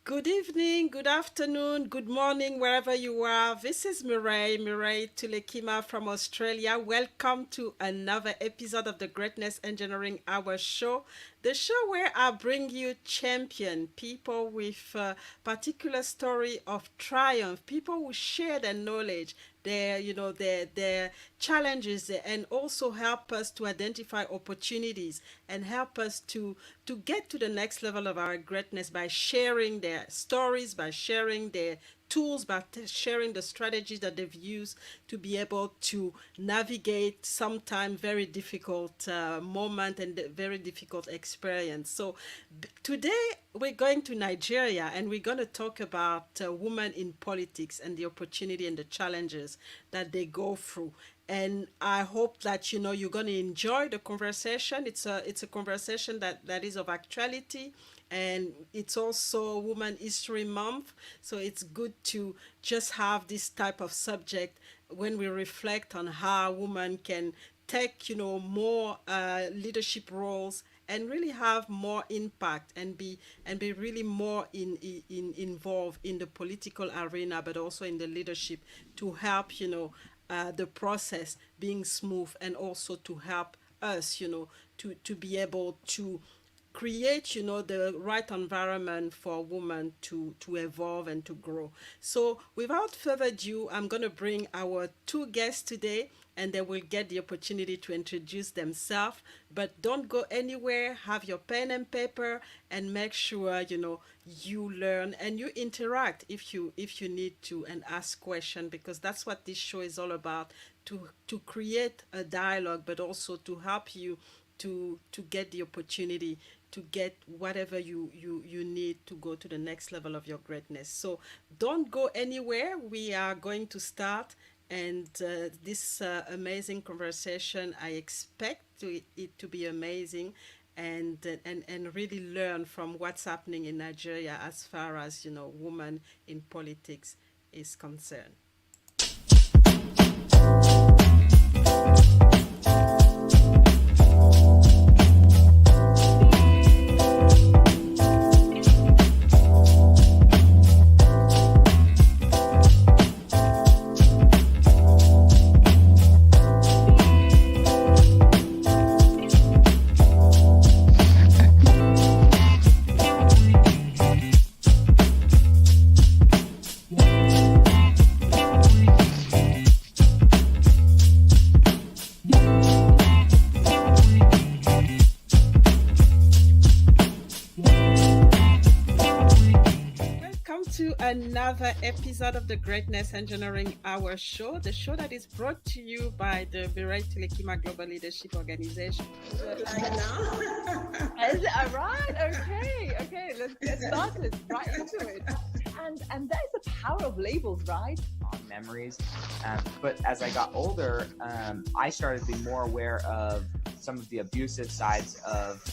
Good evening, good afternoon, good morning, wherever you are. This is Mireille Tulekima from Australia. Welcome to another episode of the Greatness Engineering Hour show, the show where I bring you champion people with a particular story of triumph, people who share their knowledge, their challenges, and also help us to identify opportunities and help us to get to the next level of our greatness by sharing their stories, by sharing their tools, by sharing the strategies that they've used to be able to navigate sometimes very difficult moment and very difficult experience. So today we're going to Nigeria and we're going to talk about women in politics and the opportunity and the challenges that they go through. And I hope that you're going to enjoy the conversation. It's a conversation that is of actuality, and it's also Women History Month, so it's good to just have this type of subject when we reflect on how women can take more leadership roles and really have more impact and be really more involved in the political arena, but also in the leadership to help the process being smooth, and also to help us to be able to create the right environment for women to evolve and to grow. So without further ado, I'm going to bring our two guests today, and they will get the opportunity to introduce themselves. But don't go anywhere. Have your pen and paper, and make sure you learn and you interact if you need to, and ask questions, because that's what this show is all about, to create a dialogue, but also to help you to get the opportunity to get whatever you need to go to the next level of your greatness. So don't go anywhere. We are going to start, and this amazing conversation, I expect it to be amazing, and really learn from what's happening in Nigeria as far as women in politics is concerned. Welcome to another episode of the Greatness Engineering Hour show, the show that is brought to you by the Birai Telekima Global Leadership Organization. Like now. Is it all right? Okay. Let's get started right into it. And that is the power of labels, right? On memories, but as I got older, I started to be more aware of some of the abusive sides of.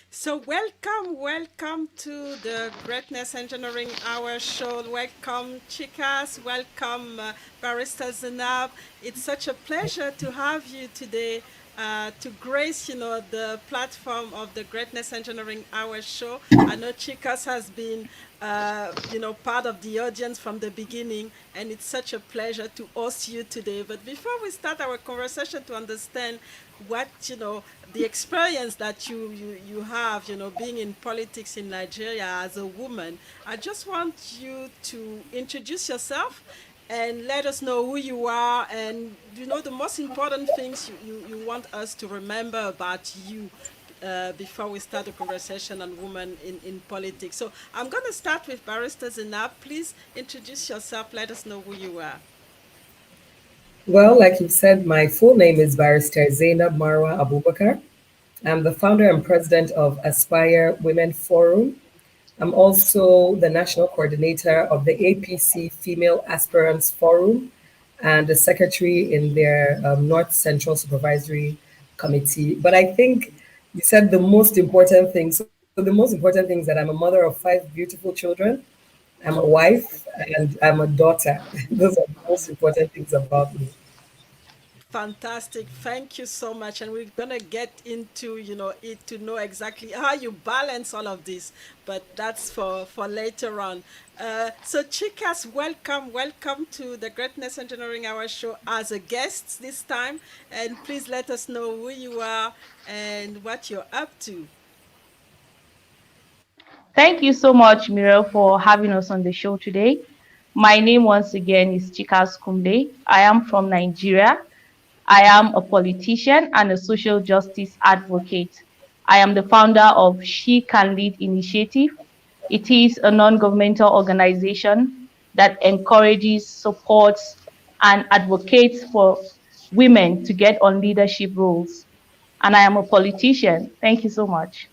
So welcome to the Greatness Engineering Hour show. Welcome, Chikas. Welcome, Barrister Zainab. It's such a pleasure to have you today to grace, the platform of the Greatness Engineering Hour show. I know Chikas has been, part of the audience from the beginning, and it's such a pleasure to host you today. But before we start our conversation, to understand what the experience that you have being in politics in Nigeria as a woman, I just want you to introduce yourself and let us know who you are, and the most important things you want us to remember about you before we start the conversation on women in politics. So I'm going to start with Barrister Zainab. Please introduce yourself, let us know who you are. Well, like you said, my full name is Barrister Zainab Marwa Abubakar. I'm the founder and president of Aspire Women Forum. I'm also the national coordinator of the APC Female Aspirants Forum and the secretary in their North Central Supervisory Committee. But I think you said the most important thing. So, the most important thing is that I'm a mother of 5 beautiful children. I'm a wife and I'm a daughter. Those are the most important things about me. Fantastic. Thank you so much. And we're gonna get into, it to know exactly how you balance all of this, but that's for later on. So Chikas, welcome to the Greatness Engineering Hour show as a guest this time. And please let us know who you are and what you're up to. Thank you so much, Mira, for having us on the show today. My name once again is Chikas Kumle. I am from Nigeria. I am a politician and a social justice advocate. I am the founder of She Can Lead Initiative. It is a non-governmental organization that encourages, supports, and advocates for women to get on leadership roles. And I am a politician. Thank you so much.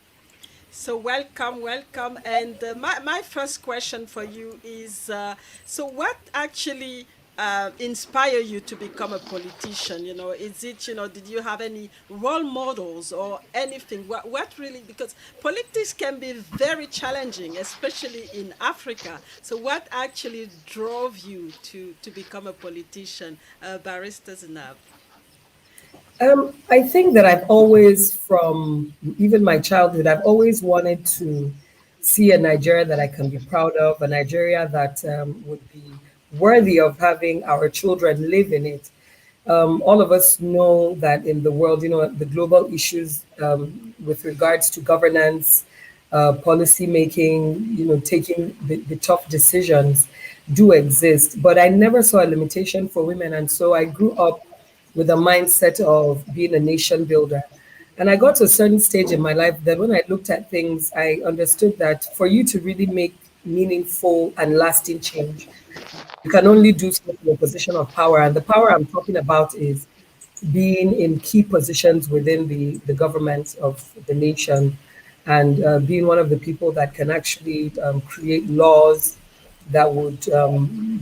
So welcome. And my first question for you is, so what actually inspire you to become a politician? Is it, did you have any role models or anything? What really, because politics can be very challenging, especially in Africa. So what actually drove you to become a politician, Barrister Zainab? I think that I've always, from even my childhood, I've always wanted to see a Nigeria that I can be proud of, a Nigeria that would be worthy of having our children live in it. All of us know that in the world, the global issues with regards to governance, policy making, taking the tough decisions do exist. But I never saw a limitation for women. And so I grew up with a mindset of being a nation builder. And I got to a certain stage in my life that when I looked at things, I understood that for you to really make meaningful and lasting change, you can only do so from a position of power. And the power I'm talking about is being in key positions within the government of the nation and being one of the people that can actually create laws that would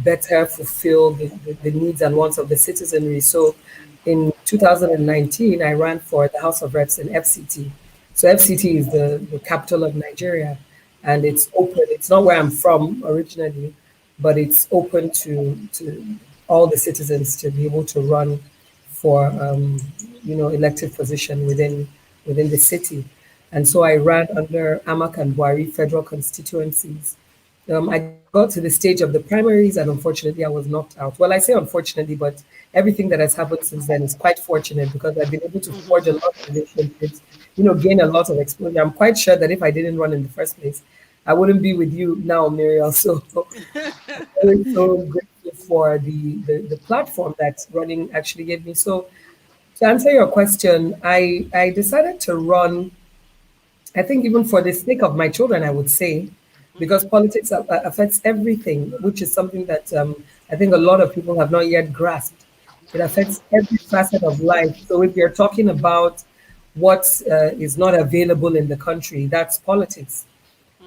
better fulfill the needs and wants of the citizenry. So in 2019, I ran for the House of Reps in FCT. So FCT is the capital of Nigeria, and it's open. It's not where I'm from originally, but it's open to all the citizens to be able to run for elected position within the city. And so I ran under Amak and Bwari federal constituencies. I got to the stage of the primaries, and unfortunately, I was knocked out. Well, I say unfortunately, but everything that has happened since then is quite fortunate because I've been able to forge a lot of relationships, gain a lot of exposure. I'm quite sure that if I didn't run in the first place, I wouldn't be with you now, Muriel. So I'm very so grateful for the platform that running actually gave me. So to answer your question, I decided to run, I think even for the sake of my children, I would say, because politics affects everything, which is something that I think a lot of people have not yet grasped. It affects every facet of life. So if you're talking about what is not available in the country, that's politics.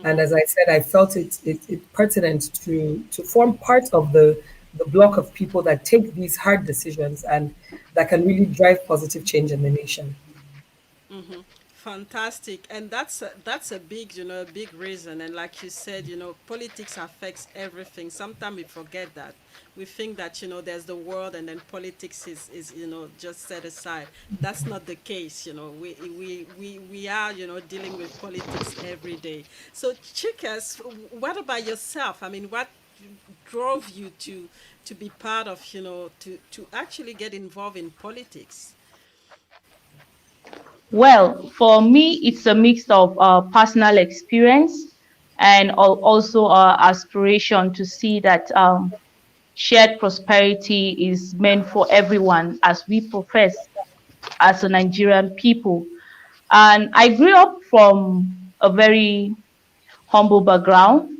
And as I said, I felt it pertinent to form part of the block of people that take these hard decisions and that can really drive positive change in the nation. Fantastic, and that's a big, a big reason. And like you said, politics affects everything. Sometimes we forget that. We think that there's the world, and then politics is just set aside. That's not the case. We are dealing with politics every day. So, Chikas, what about yourself? I mean, what drove you to be part of to actually get involved in politics? Well, for me, it's a mix of personal experience and also aspiration to see that shared prosperity is meant for everyone as we profess as a Nigerian people. And I grew up from a very humble background,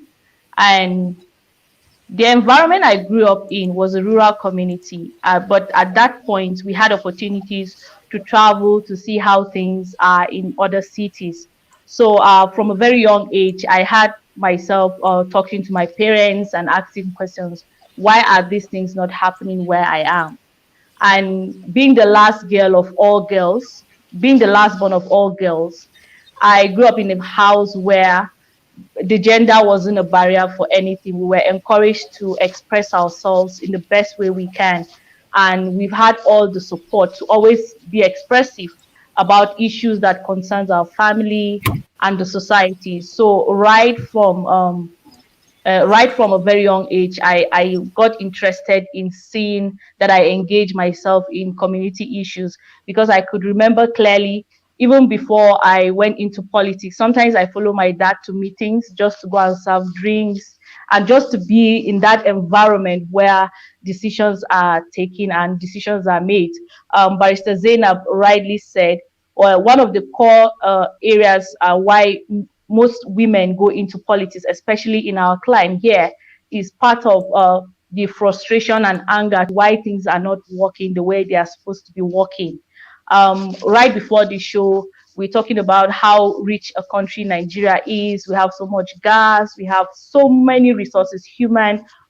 and the environment I grew up in was a rural community. But at that point, we had opportunities to travel to see how things are in other cities. So from a very young age, I had myself talking to my parents and asking questions. Why are these things not happening where I am? And being the last girl of all girls, being the last born of all girls, I grew up in a house where the gender wasn't a barrier for anything. We were encouraged to express ourselves in the best way we can. And we've had all the support to always be expressive about issues that concerns our family and the society. So right from a very young age, I got interested in seeing that I engage myself in community issues because I could remember clearly, even before I went into politics, sometimes I follow my dad to meetings just to go and serve drinks and just to be in that environment where decisions are taken and decisions are made. Barrister Zainab rightly said, well, one of the core areas why most women go into politics, especially in our climate here, is part of the frustration and anger why things are not working the way they are supposed to be working. Right before the show, we're talking about how rich a country Nigeria is. We have so much gas, we have so many resources,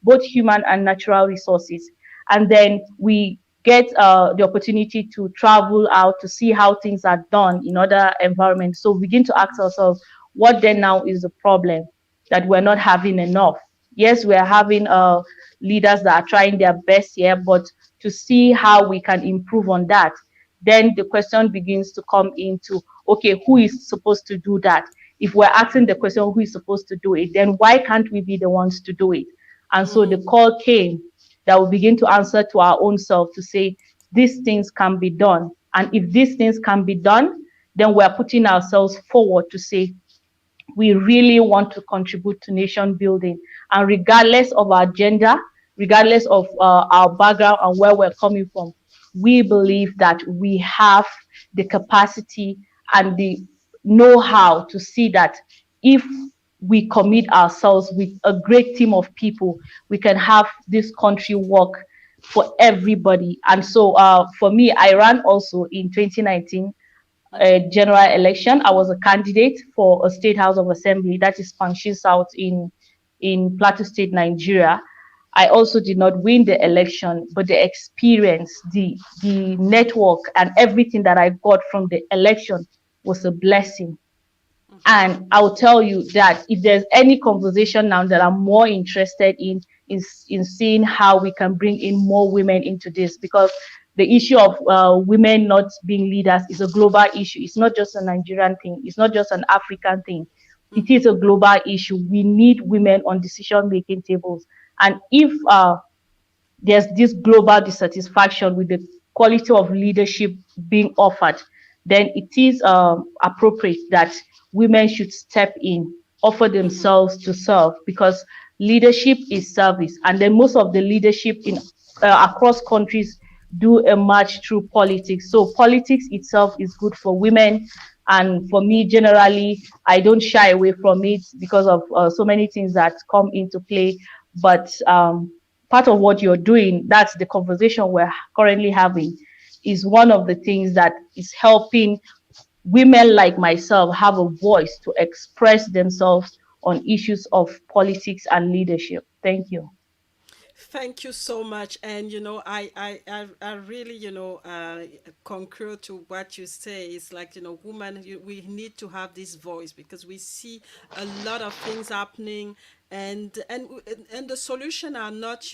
both human and natural resources. And then we get the opportunity to travel out to see how things are done in other environments. So we begin to ask ourselves, what then now is the problem? That we're not having enough. Yes, we're having leaders that are trying their best here, but to see how we can improve on that, then the question begins to come into, okay, who is supposed to do that? If we're asking the question, who is supposed to do it, then why can't we be the ones to do it? And so the call came that we begin to answer to our own self to say, these things can be done. And if these things can be done, then we're putting ourselves forward to say, we really want to contribute to nation building. And regardless of our gender, regardless of our background and where we're coming from, we believe that we have the capacity and the know-how to see that if we commit ourselves with a great team of people, we can have this country work for everybody. And so for me, I ran also in 2019 general election. I was a candidate for a state house of assembly, that is Panshi South in Plateau State, Nigeria. I also did not win the election, but the experience, the network, and everything that I got from the election was a blessing. And I'll tell you that if there's any conversation now that I'm more interested in in seeing how we can bring in more women into this, because the issue of women not being leaders is a global issue. It's not just a Nigerian thing. It's not just an African thing. It is a global issue. We need women on decision-making tables. And if there's this global dissatisfaction with the quality of leadership being offered, then it is appropriate that women should step in, offer themselves to serve, because leadership is service. And then most of the leadership in across countries do emerge through politics. So politics itself is good for women. And for me, generally, I don't shy away from it because of so many things that come into play. But part of what you're doing, that's the conversation we're currently having, is one of the things that is helping women like myself have a voice to express themselves on issues of politics and leadership. Thank you. Thank you so much. And I really, concur to what you say. It's like, woman, we need to have this voice because we see a lot of things happening, and the solution are not,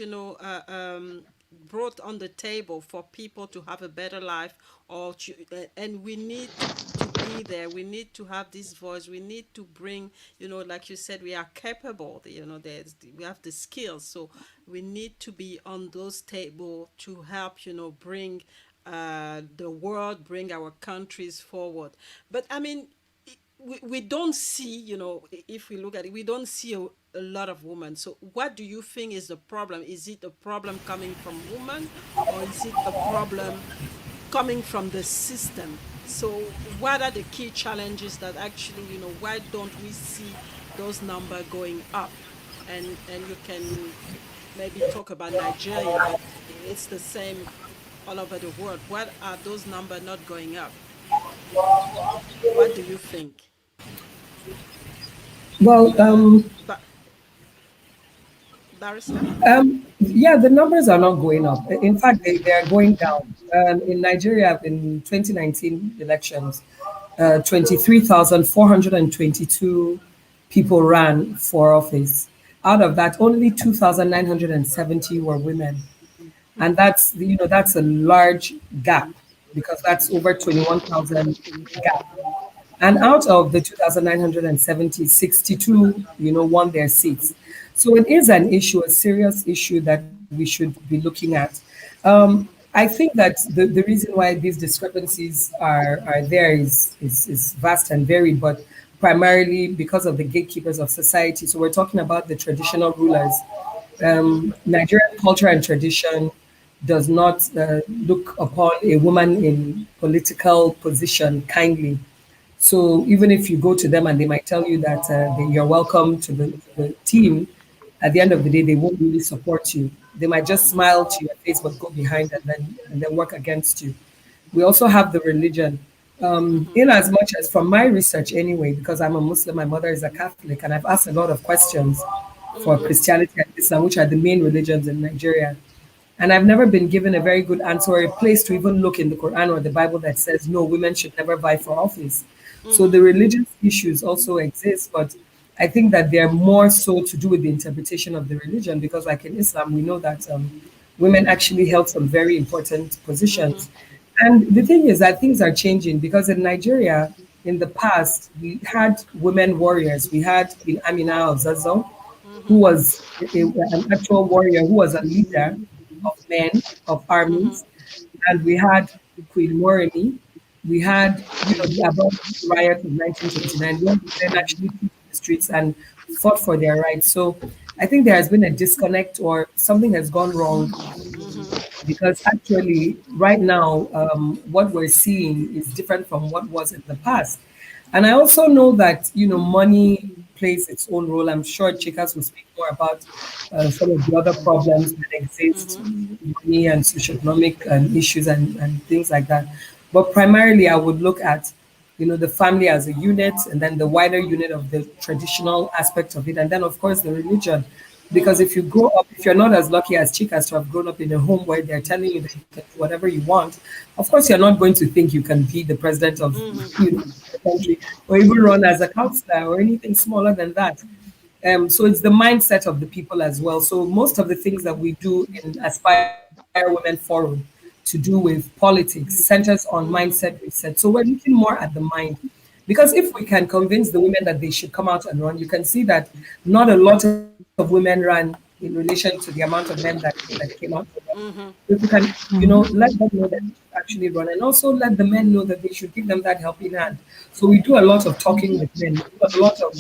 brought on the table for people to have a better life, and we need to be there. We need to have this voice. We need to bring, like you said, we are capable. We have the skills. So we need to be on those table to help, bring the world, bring our countries forward. But I mean, we don't see, if we look at it, we don't see a lot of women. So what do you think is the problem? Is it a problem coming from women, or is it a problem coming from the system? So what are the key challenges that actually, why don't we see those numbers going up? And you can maybe talk about Nigeria, but it's the same all over the world. What are those numbers not going up? What do you think? Well, But Barrister? yeah, the numbers are not going up. In fact, they are going down. In Nigeria, in 2019 elections, 23,422 people ran for office. Out of that, only 2,970 were women. And that's, that's a large gap because that's over 21,000 gap. And out of the 2,970, 62, won their seats. So it is an issue, a serious issue that we should be looking at. I think that the reason why these discrepancies are there is vast and varied, but primarily because of the gatekeepers of society. So we're talking about the traditional rulers. Nigerian culture and tradition does not look upon a woman in political position kindly. So even if you go to them and they might tell you that you're welcome to the team, at the end of the day, they won't really support you. They might just smile to your face, but go behind and then work against you. We also have the religion. In as much as from my research anyway, because I'm a Muslim, my mother is a Catholic, and I've asked a lot of questions for Christianity and Islam, which are the main religions in Nigeria. And I've never been given a very good answer or a place to even look in the Quran or the Bible that says, no, women should never vie for office. So the religious issues also exist, but I think that they're more so to do with the interpretation of the religion because, like in Islam, we know that women actually held some very important positions. And the thing is that things are changing because in Nigeria, in the past, we had women warriors. We had Queen Amina of Zazzau, who was an actual warrior, who was a leader of men, of armies. And we had Queen Moremi. We had, the About riot of 1929, when women actually took to the streets and fought for their rights. So I think there has been a disconnect or something has gone wrong because actually right now what we're seeing is different from what was in the past. And I also know that money plays its own role. I'm sure Chikas will speak more about some of the other problems that exist, money and socioeconomic issues and things like that. But primarily I would look at the family as a unit and then the wider unit of the traditional aspect of it, and then of course the religion. Because if you grow up, if you're not as lucky as Chicas to have grown up in a home where they're telling you that you can do whatever you want, of course you're not going to think you can be the president of the country or even run as a counselor or anything smaller than that. So it's the mindset of the people as well. So most of the things that we do in Aspire Women Forum to do with politics centers on mindset reset. So we're looking more at the mind. Because if we can convince the women that they should come out and run, you can see that not a lot of women ran in relation to the amount of men that came out to run. If we can, let them know that they should actually run and also let the men know that they should give them that helping hand. So we do a lot of talking with men, we do a lot of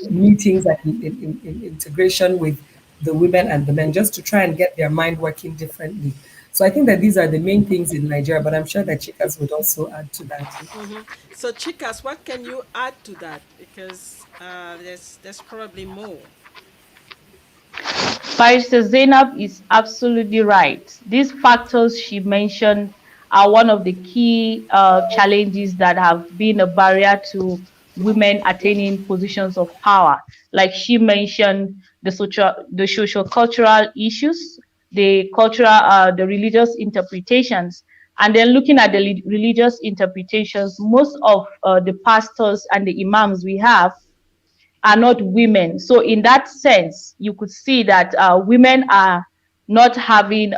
meetings and in integration with the women and the men just to try and get their mind working differently. So I think that these are the main things in Nigeria, but I'm sure that Chikas would also add to that. So, Chikas, what can you add to that? Because there's probably more. Barrister Zainab is absolutely right. These factors she mentioned are one of the key challenges that have been a barrier to women attaining positions of power. Like she mentioned, the social cultural issues, the cultural, the religious interpretations, and then looking at the religious interpretations, most of the pastors and the imams we have are not women. So in that sense, you could see that women are not having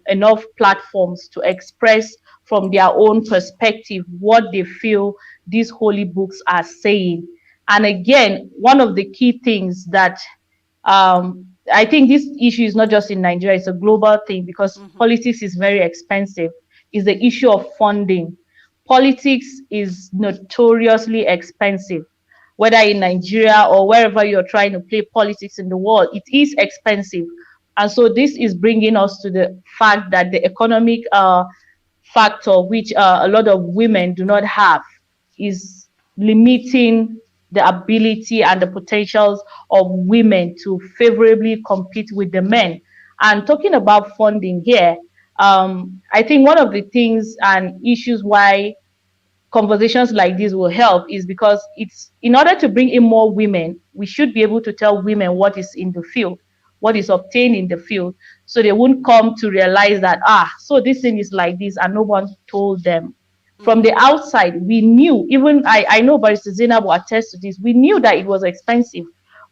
enough platforms to express from their own perspective what they feel these holy books are saying. And again, one of the key things that I think this issue is not just in Nigeria, it's a global thing because politics is very expensive, is the issue of funding. Politics is notoriously expensive, whether in Nigeria or wherever you're trying to play politics in the world, it is expensive. And so this is bringing us to the fact that the economic factor, which a lot of women do not have, is limiting the ability and the potentials of women to favorably compete with the men. And talking about funding here, I think one of the things and issues why conversations like this will help is because it's in order to bring in more women, we should be able to tell women what is in the field, what is obtained in the field, so they won't come to realize that, so this thing is like this and no one told them. From the outside, we knew, even I know Barrister Zainab will attest to this, we knew that it was expensive.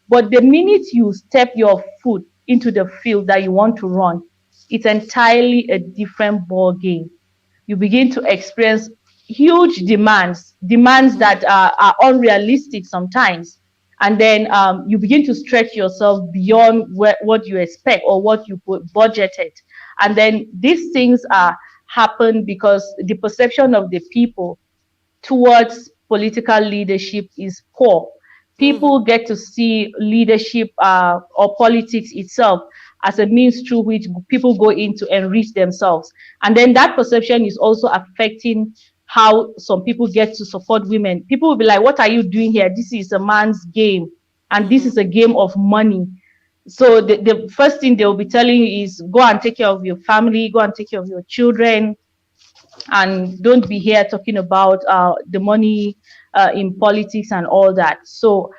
But the minute you step your foot into the field that you want to run, it's entirely a different ball game. You begin to experience huge demands that are unrealistic sometimes. And then you begin to stretch yourself beyond what you expect or what you budgeted. And then these things happen because the perception of the people towards political leadership is poor. People get to see leadership or politics itself as a means through which people go in to enrich themselves. And then that perception is also affecting how some people get to support women. People will be like, what are you doing here? This is a man's game, and this is a game of money. So the first thing they'll be telling you is go and take care of your family, go and take care of your children, and don't be here talking about the money in politics and all that. So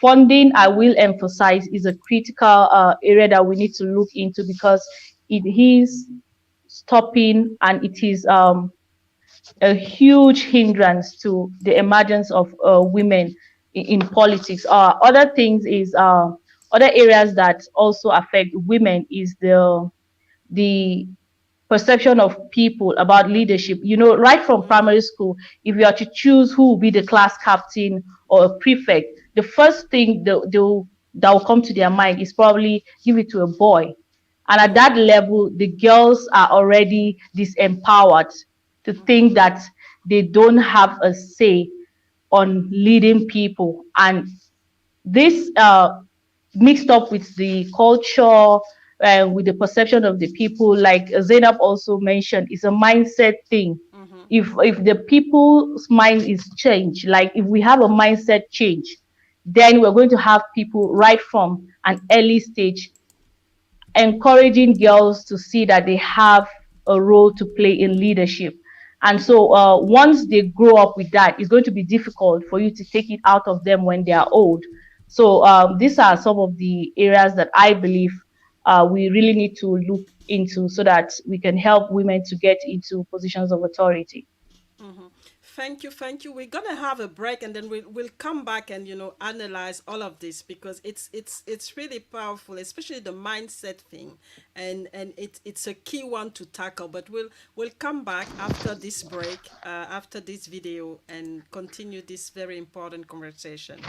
funding, I will emphasize, is a critical area that we need to look into, because it is stopping and it is a huge hindrance to the emergence of women in politics. Other things is other areas that also affect women is the perception of people about leadership. You know, right from primary school, if you are to choose who will be the class captain or a prefect, the first thing that will come to their mind is probably give it to a boy. And at that level, the girls are already disempowered to think that they don't have a say on leading people. And this mixed up with the culture, with the perception of the people, like Zainab also mentioned, is a mindset thing. If the people's mind is changed, like if we have a mindset change, then we're going to have people right from an early stage encouraging girls to see that they have a role to play in leadership. And so once they grow up with that, it's going to be difficult for you to take it out of them when they are old. So these are some of the areas that I believe we really need to look into so that we can help women to get into positions of authority. Thank you. We're gonna have a break, and then we'll come back and analyze all of this, because it's really powerful, especially the mindset thing, and it's a key one to tackle. But we'll come back after this break, after this video, and continue this very important conversation.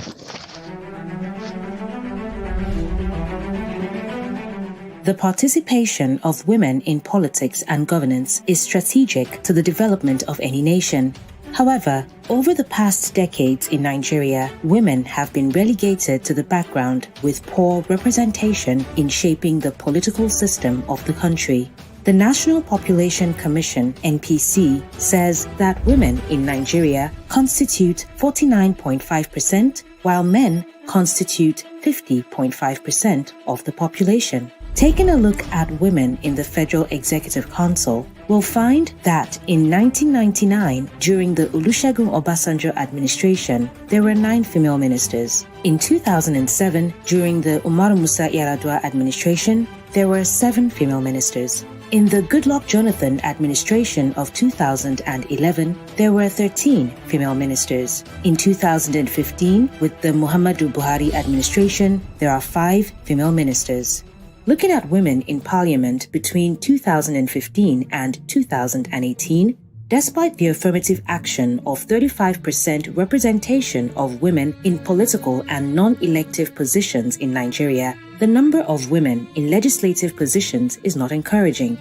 The participation of women in politics and governance is strategic to the development of any nation. However, over the past decades in Nigeria, women have been relegated to the background with poor representation in shaping the political system of the country. The National Population Commission, NPC, says that women in Nigeria constitute 49.5%, while men constitute 50.5% of the population. Taking a look at women in the Federal Executive Council, we'll find that in 1999, during the Olusegun Obasanjo administration, there were 9 female ministers. In 2007, during the Umaru Musa Yar'Adua administration, there were 7 female ministers. In the Goodluck Jonathan administration of 2011, there were 13 female ministers. In 2015, with the Muhammadu Buhari administration, there are 5 female ministers. Looking at women in parliament between 2015 and 2018, despite the affirmative action of 35% representation of women in political and non-elective positions in Nigeria, the number of women in legislative positions is not encouraging.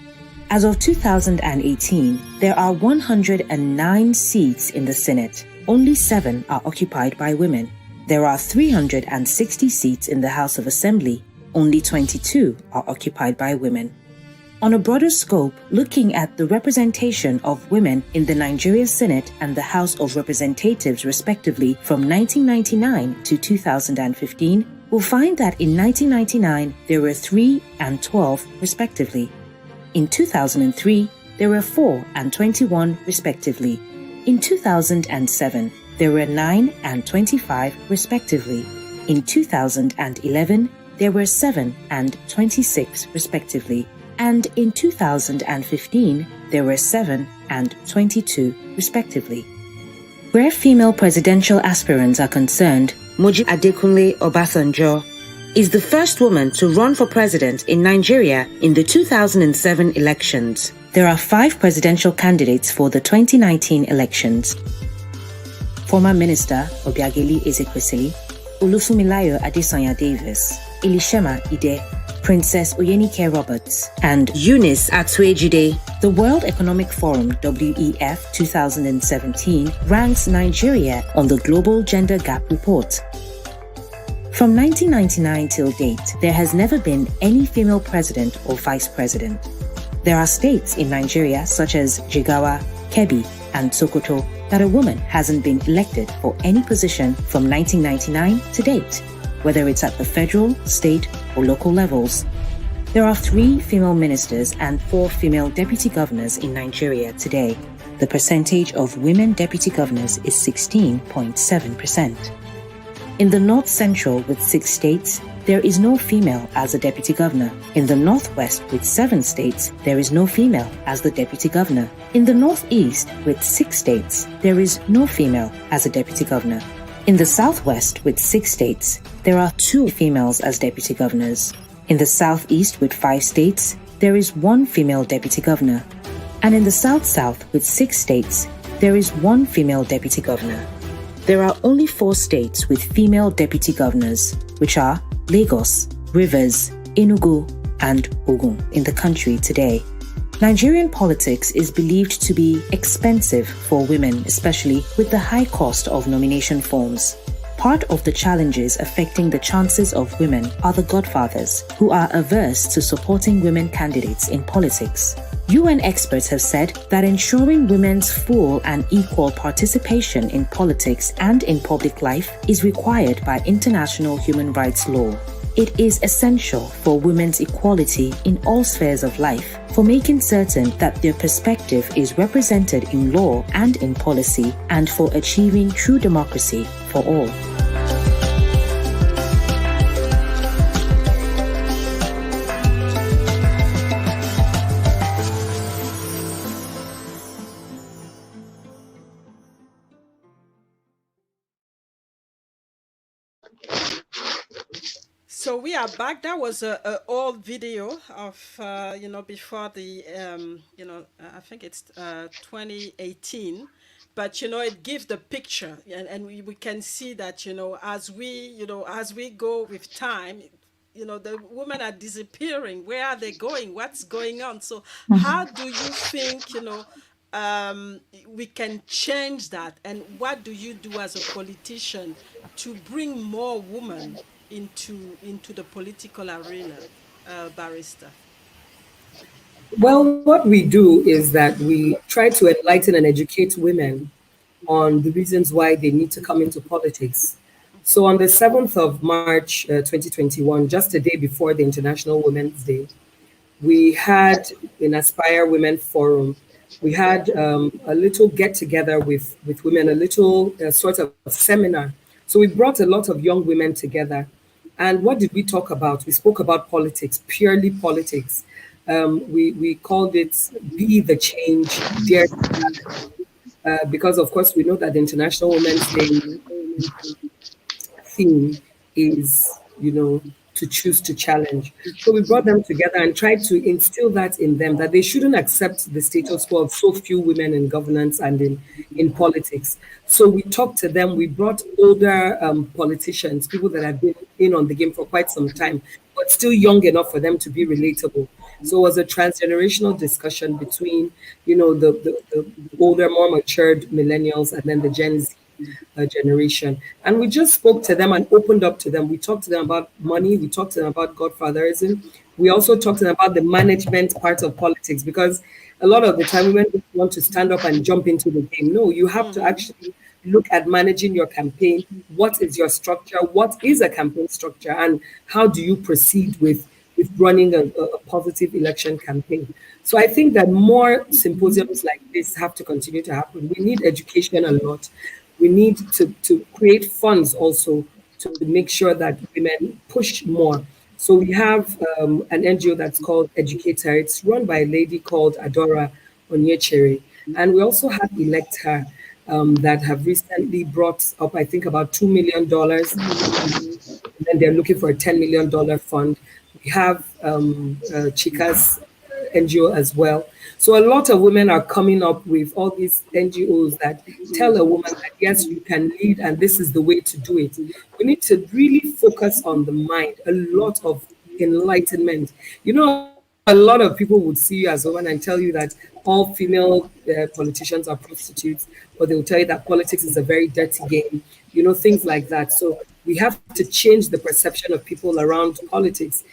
As of 2018, there are 109 seats in the Senate. Only 7 are occupied by women. There are 360 seats in the House of Assembly. Only 22 are occupied by women. On a broader scope, looking at the representation of women in the Nigeria Senate and the House of Representatives respectively from 1999 to 2015, we'll find that in 1999 there were 3 and 12 respectively. In 2003, there were 4 and 21 respectively. In 2007, there were 9 and 25 respectively. In 2011, there were 7 and 26 respectively. And in 2015, there were 7 and 22 respectively. Where female presidential aspirants are concerned, Moji Adekunle Obasanjo is the first woman to run for president in Nigeria in the 2007 elections. There are 5 presidential candidates for the 2019 elections. Former Minister Obiageli Ezekwesili, Olufunmilayo Adesanya Davis, Elishema Ide, Princess Oyenike Roberts, and Eunice Atuejide. The World Economic Forum WEF 2017 ranks Nigeria on the Global Gender Gap Report. From 1999 till date, there has never been any female president or vice president. There are states in Nigeria such as Jigawa, Kebbi, and Sokoto that a woman hasn't been elected for any position from 1999 to date, whether it's at the federal, state, or local levels. There are 3 female ministers and 4 female deputy governors in Nigeria today. The percentage of women deputy governors is 16.7%. In the North Central with 6 states, there is no female as a deputy governor. In the Northwest with 7 states, there is no female as the deputy governor. In the Northeast with 6 states, there is no female as a deputy governor. In the Southwest with 6 states, there are 2 females as deputy governors. In the Southeast with 5 states, there is 1 female deputy governor. And in the South-South with 6 states, there is 1 female deputy governor. There are only 4 states with female deputy governors, which are Lagos, Rivers, Enugu, and Ogun in the country today. Nigerian politics is believed to be expensive for women, especially with the high cost of nomination forms. Part of the challenges affecting the chances of women are the godfathers, who are averse to supporting women candidates in politics. UN experts have said that ensuring women's full and equal participation in politics and in public life is required by international human rights law. It is essential for women's equality in all spheres of life, for making certain that their perspective is represented in law and in policy, and for achieving true democracy for all. So we are back. That was a old video of before the I think it's 2018, but it gives the picture, and we can see that as we go with time, the women are disappearing. Where are they going? What's going on? So how do you think we can change that, and what do you do as a politician to bring more women into the political arena, Barrister? Well, what we do is that we try to enlighten and educate women on the reasons why they need to come into politics. So on the 7th of March 2021, just a day before the International Women's Day, we had in Aspire Women Forum, we had a little get-together with women, a little sort of seminar. So we brought a lot of young women together. And what did we talk about? We spoke about politics, purely politics. We called it Be the Change, Dare to Challenge. Because, of course, we know that the International Women's Day theme is, to choose to challenge. So we brought them together and tried to instill that in them, that they shouldn't accept the status quo of so few women in governance and in politics. So we talked to them. We brought older politicians, people that have been in on the game for quite some time, but still young enough for them to be relatable. So it was a transgenerational discussion between, the older, more matured millennials and then the Gen Z generation. And we just spoke to them and opened up to them. We talked to them about money. We talked to them about godfatherism. We also talked to them about the management part of politics, because a lot of the time women want to stand up and jump into the game. No, you have to actually look at managing your campaign. What is your structure? What is a campaign structure? And how do you proceed with running a positive election campaign? So I think that more symposiums like this have to continue to happen. We need education a lot. We need to create funds also to make sure that women push more. So we have an NGO that's called Educator. It's run by a lady called Adora Onyechere. And we also have Elect Her that have recently brought up, I think, about $2 million. And then they're looking for a $10 million fund. We have Chikas NGO as well. So a lot of women are coming up with all these NGOs that tell a woman that yes, you can lead and this is the way to do it. We need to really focus on the mind, a lot of enlightenment. You know, a lot of people would see you as a woman and tell you that all female politicians are prostitutes, or they will tell you that politics is a very dirty game, you know, things like that. So we have to change the perception of people around politics.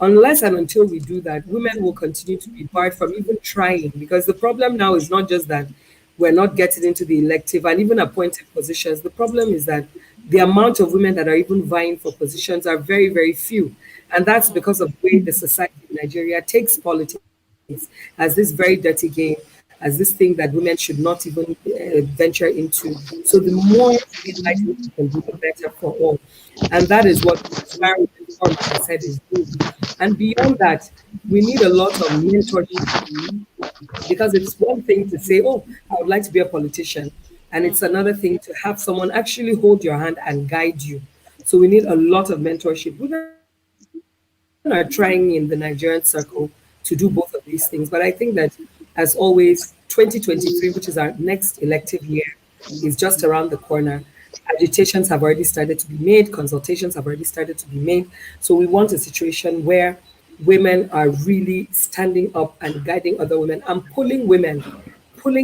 Unless and until we do that, women will continue to be barred from even trying, because the problem now is not just that we're not getting into the elective and even appointed positions. The problem is that the amount of women that are even vying for positions are very, very few. And that's because of the way the society in Nigeria takes politics as this very dirty game, as this thing that women should not even venture into. So the more enlightened we can be, the better for all. And that is what Inspiring Reform, like I said, is doing. And beyond that, we need a lot of mentorship, because it's one thing to say, oh, I would like to be a politician. And it's another thing to have someone actually hold your hand and guide you. So we need a lot of mentorship. Women are trying in the Nigerian circle to do both of these things. But I think that, as always, 2023, which is our next elective year, is just around the corner. Agitations have already started to be made, consultations have already started to be made. So we want a situation where women are really standing up and guiding other women and pulling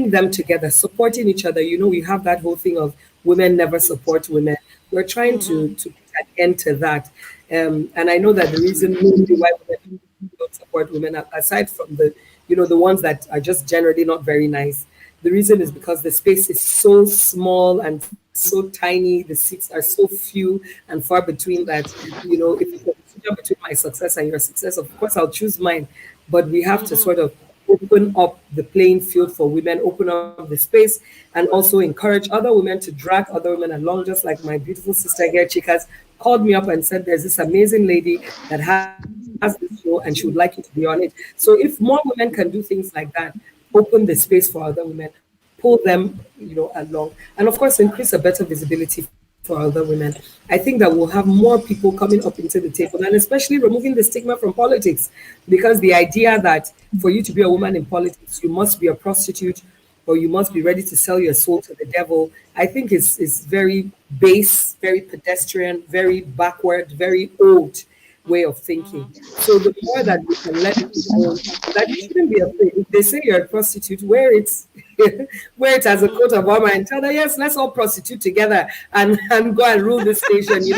them together, supporting each other. You know, we have that whole thing of women never support women. We're trying to put an end to that. And I know that the reason mainly why women don't support women, aside from the ones that are just generally not very nice, the reason is because the space is so small and so tiny, the seats are so few and far between that, if it's a decision between my success and your success, of course I'll choose mine. But we have to sort of open up the playing field for women, open up the space, and also encourage other women to drag other women along, just like my beautiful sister here, Chikas, called me up and said, there's this amazing lady that has this show and she would like you to be on it. So if more women can do things like that, open the space for other women, pull them, along, and of course increase a better visibility for other women. I think that we'll have more people coming up into the table, and especially removing the stigma from politics, because the idea that for you to be a woman in politics, you must be a prostitute or you must be ready to sell your soul to the devil, I think is very base, very pedestrian, very backward, very old way of thinking. So the more that we can let it know that you shouldn't be afraid. If they say you're a prostitute, wear it, wear it as a coat of armor and tell them, yes, let's all prostitute together and go and rule this nation. You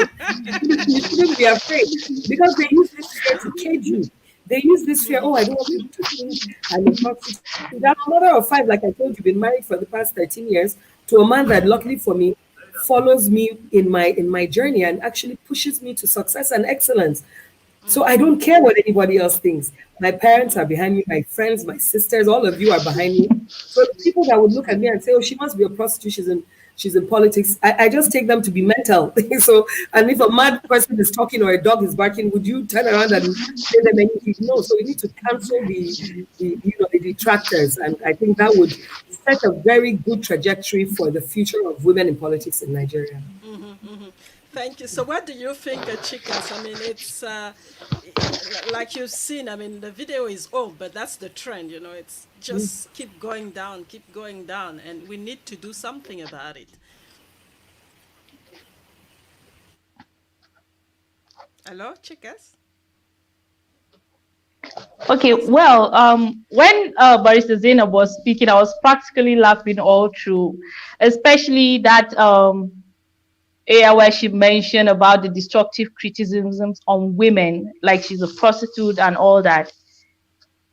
shouldn't be afraid, because they use this fear to cage you. They use this fear, oh, I don't want people to think I'm a prostitute. I'm a mother of five, like I told you, been married for the past 13 years to a man that, luckily for me, follows me in my journey and actually pushes me to success and excellence. So I don't care what anybody else thinks. My parents are behind me, my friends, my sisters, all of you are behind me. So the people that would look at me and say, oh, she must be a prostitute, she's in politics, I just take them to be mental. So, and if a mad person is talking or a dog is barking, would you turn around and say them anything? No. So we need to cancel the detractors. And I think that would set a very good trajectory for the future of women in politics in Nigeria. Thank you. So, what do you think, Chikas? I mean, it's like you've seen. I mean, the video is old, but that's the trend. It's just keep going down, and we need to do something about it. Hello, Chikas. Okay, well, when Barrister Zainab was speaking, I was practically laughing all through, especially that area where she mentioned about the destructive criticisms on women, like she's a prostitute and all that.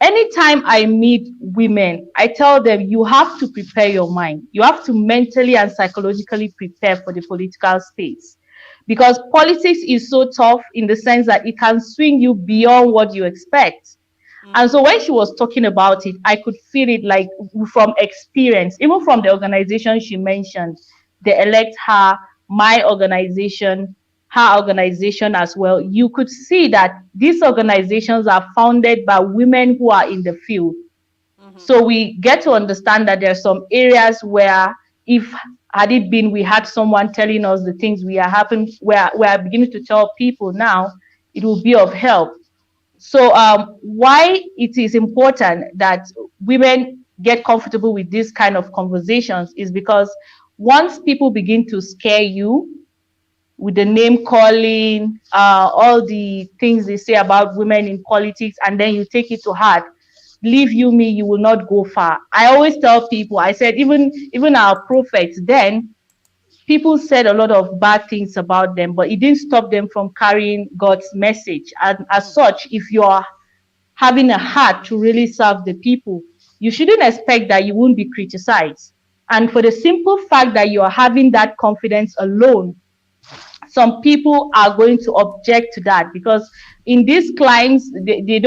Anytime I meet women, I tell them you have to prepare your mind. You have to mentally and psychologically prepare for the political space, because politics is so tough in the sense that it can swing you beyond what you expect. And so when she was talking about it, I could feel it like from experience, even from the organization she mentioned, they elect her, my organization, her organization as well. You could see that these organizations are founded by women who are in the field. So we get to understand that there are some areas where if had it been we had someone telling us the things we are having, where we are beginning to tell people now, it will be of help. So why it is important that women get comfortable with this kind of conversations is because once people begin to scare you with the name calling, all the things they say about women in politics, and then you take it to heart, believe you me, you will not go far. I always tell people, I said, even our prophets then, people said a lot of bad things about them, but it didn't stop them from carrying God's message. And as such, if you're having a heart to really serve the people, you shouldn't expect that you won't be criticized. And for the simple fact that you are having that confidence alone, some people are going to object to that because in these climes they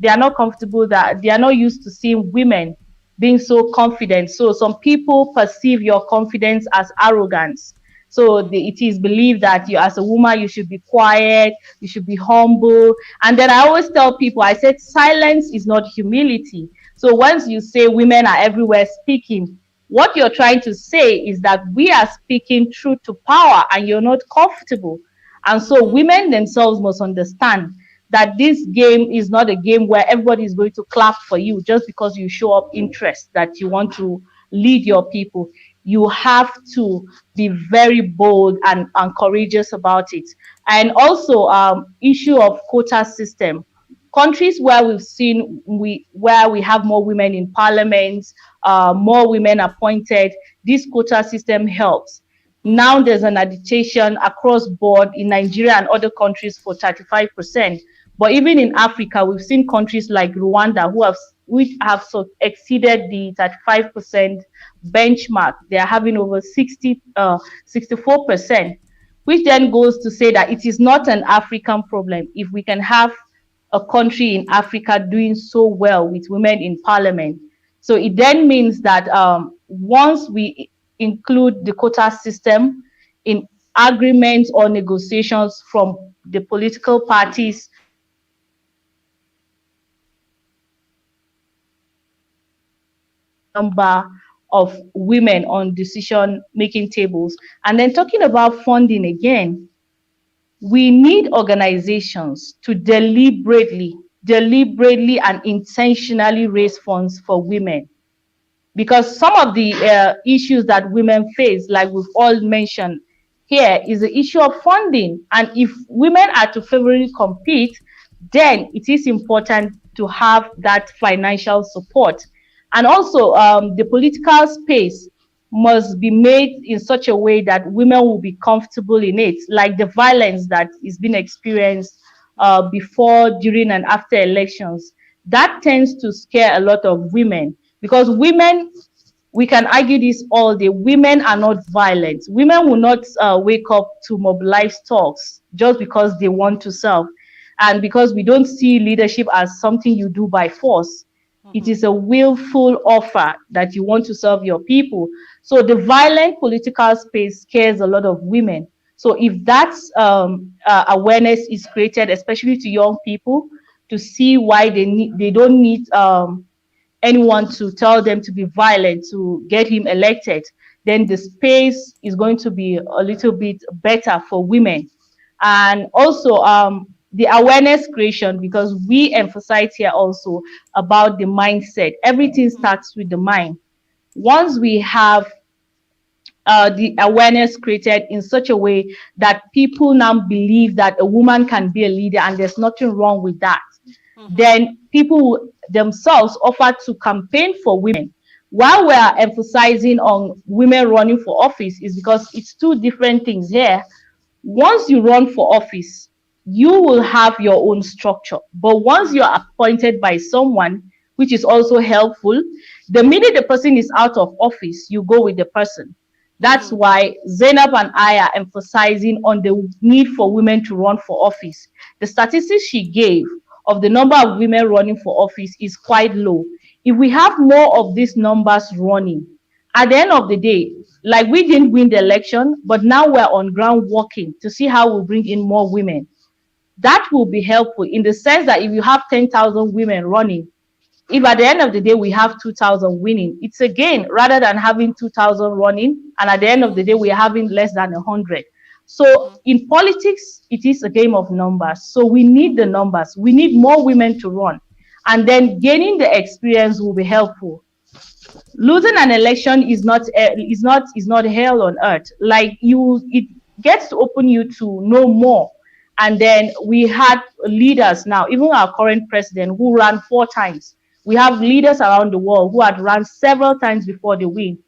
are not comfortable, that they are not used to seeing women being so confident. So some people perceive your confidence as arrogance. So it is believed that you as a woman you should be quiet, you should be humble. And then I always tell people, I said silence is not humility. So once you say women are everywhere speaking, what you're trying to say is that we are speaking truth to power and you're not comfortable. And so women themselves must understand that this game is not a game where everybody is going to clap for you just because you show up interest that you want to lead your people. You have to be very bold and courageous about it. And also issue of quota system. Countries where we've seen where we have more women in parliament, more women appointed, this quota system helps. Now there's an agitation across board in Nigeria and other countries for 35%. But even in Africa, we've seen countries like Rwanda which have exceeded the 35% benchmark. They are having over 64%, which then goes to say that it is not an African problem if we can have a country in Africa doing so well with women in parliament. So it then means that once we include the quota system in agreements or negotiations from the political parties, number of women on decision-making tables. And then talking about funding again, we need organizations to deliberately and intentionally raise funds for women. Because some of the issues that women face, like we've all mentioned here, is the issue of funding. And if women are to favorably compete, then it is important to have that financial support. And also, the political space must be made in such a way that women will be comfortable in it, like the violence that is being experienced before, during, and after elections. That tends to scare a lot of women because women, we can argue this all day, women are not violent. Women will not wake up to mobilize talks just because they want to serve. And because we don't see leadership as something you do by force. It is a willful offer that you want to serve your people. So the violent political space scares a lot of women. So if that awareness is created, especially to young people, to see why they don't need anyone to tell them to be violent to get him elected, then the space is going to be a little bit better for women. And also the awareness creation, because we emphasize here also about the mindset. Everything starts with the mind. Once we have the awareness created in such a way that people now believe that a woman can be a leader and there's nothing wrong with that, then people themselves offer to campaign for women. While we are emphasizing on women running for office is because it's two different things here. Once you run for office, you will have your own structure. But once you're appointed by someone, which is also helpful, the minute the person is out of office, you go with the person. That's why Zainab and I are emphasizing on the need for women to run for office. The statistics she gave of the number of women running for office is quite low. If we have more of these numbers running, at the end of the day, like we didn't win the election, but now we're on ground working to see how we bring in more women. That will be helpful in the sense that if you have 10,000 women running, if at the end of the day we have 2,000 winning, it's a gain rather than having 2,000 running and at the end of the day we're having less than 100. So in politics, it is a game of numbers. So we need the numbers. We need more women to run, and then gaining the experience will be helpful. Losing an election is not hell on earth. Like it gets to open you to know more. And then we had leaders now, even our current president who ran 4 times. We have leaders around the world who had run several times before they win.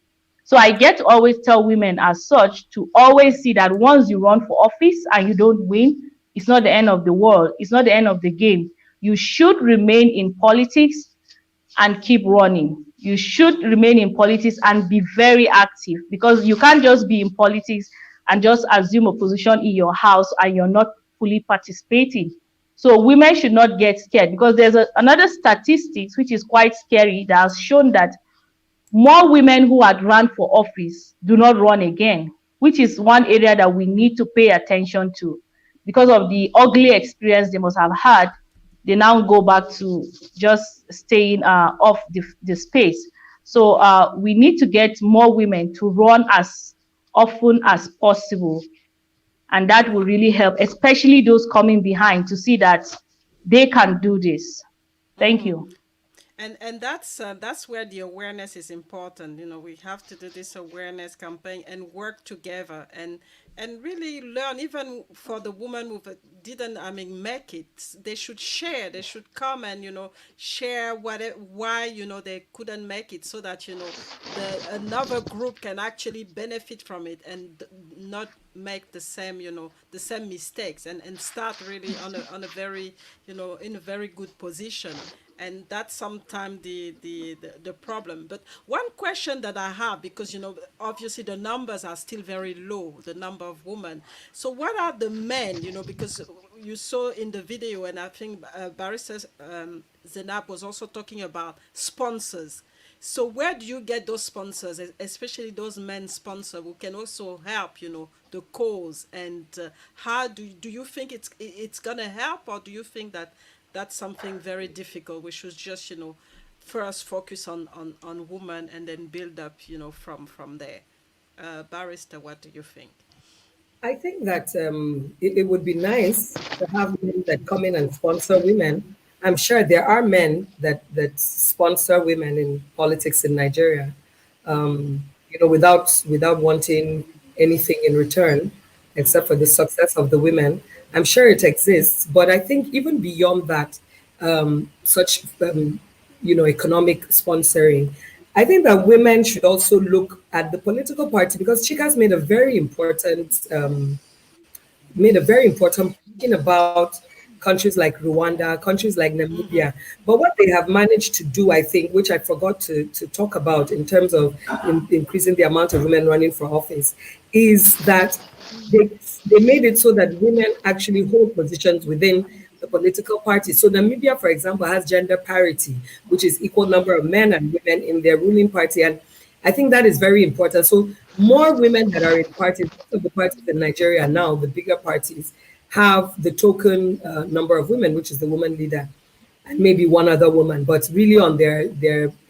So I get to always tell women as such to always see that once you run for office and you don't win, it's not the end of the world. It's not the end of the game. You should remain in politics and keep running. You should remain in politics and be very active, because you can't just be in politics and just assume a position in your house and you're not fully participating. So women should not get scared, because there's another statistics which is quite scary that has shown that more women who had run for office do not run again, which is one area that we need to pay attention to. Because of the ugly experience they must have had, they now go back to just staying off the space. So we need to get more women to run as often as possible. And that will really help, especially those coming behind, to see that they can do this. Thank you. And that's where the awareness is important. You know, we have to do this awareness campaign and work together and really learn. Even for the woman who didn't, I mean, make it, they should share. They should come and share why they couldn't make it, so that another group can actually benefit from it and not make the same mistakes, and start really on a very in a very good position. And that's sometimes the problem. But one question that I have, because obviously the numbers are still very low, the number of women. So what are the men? Because you saw in the video, and I think Barrister Zainab was also talking about sponsors. So where do you get those sponsors, especially those men sponsors who can also help, the cause? And how do you think it's gonna help, or do you think that that's something very difficult? We should just, first focus on women and then build up, from there. Barrister, what do you think? I think that it would be nice to have men that come in and sponsor women. I'm sure there are men that sponsor women in politics in Nigeria, without wanting anything in return, except for the success of the women. I'm sure it exists, but I think even beyond that, such economic sponsoring, I think that women should also look at the political party, because Chikas made a very important thinking about countries like Rwanda, countries like Namibia. But what they have managed to do, I think, which I forgot to talk about in terms of increasing the amount of women running for office, is that they made it so that women actually hold positions within the political party. So Namibia, for example, has gender parity, which is equal number of men and women in their ruling party. And I think that is very important. So more women that are in parties, most of the parties in Nigeria now, the bigger parties, have the token number of women, which is the woman leader, and maybe one other woman. But really on their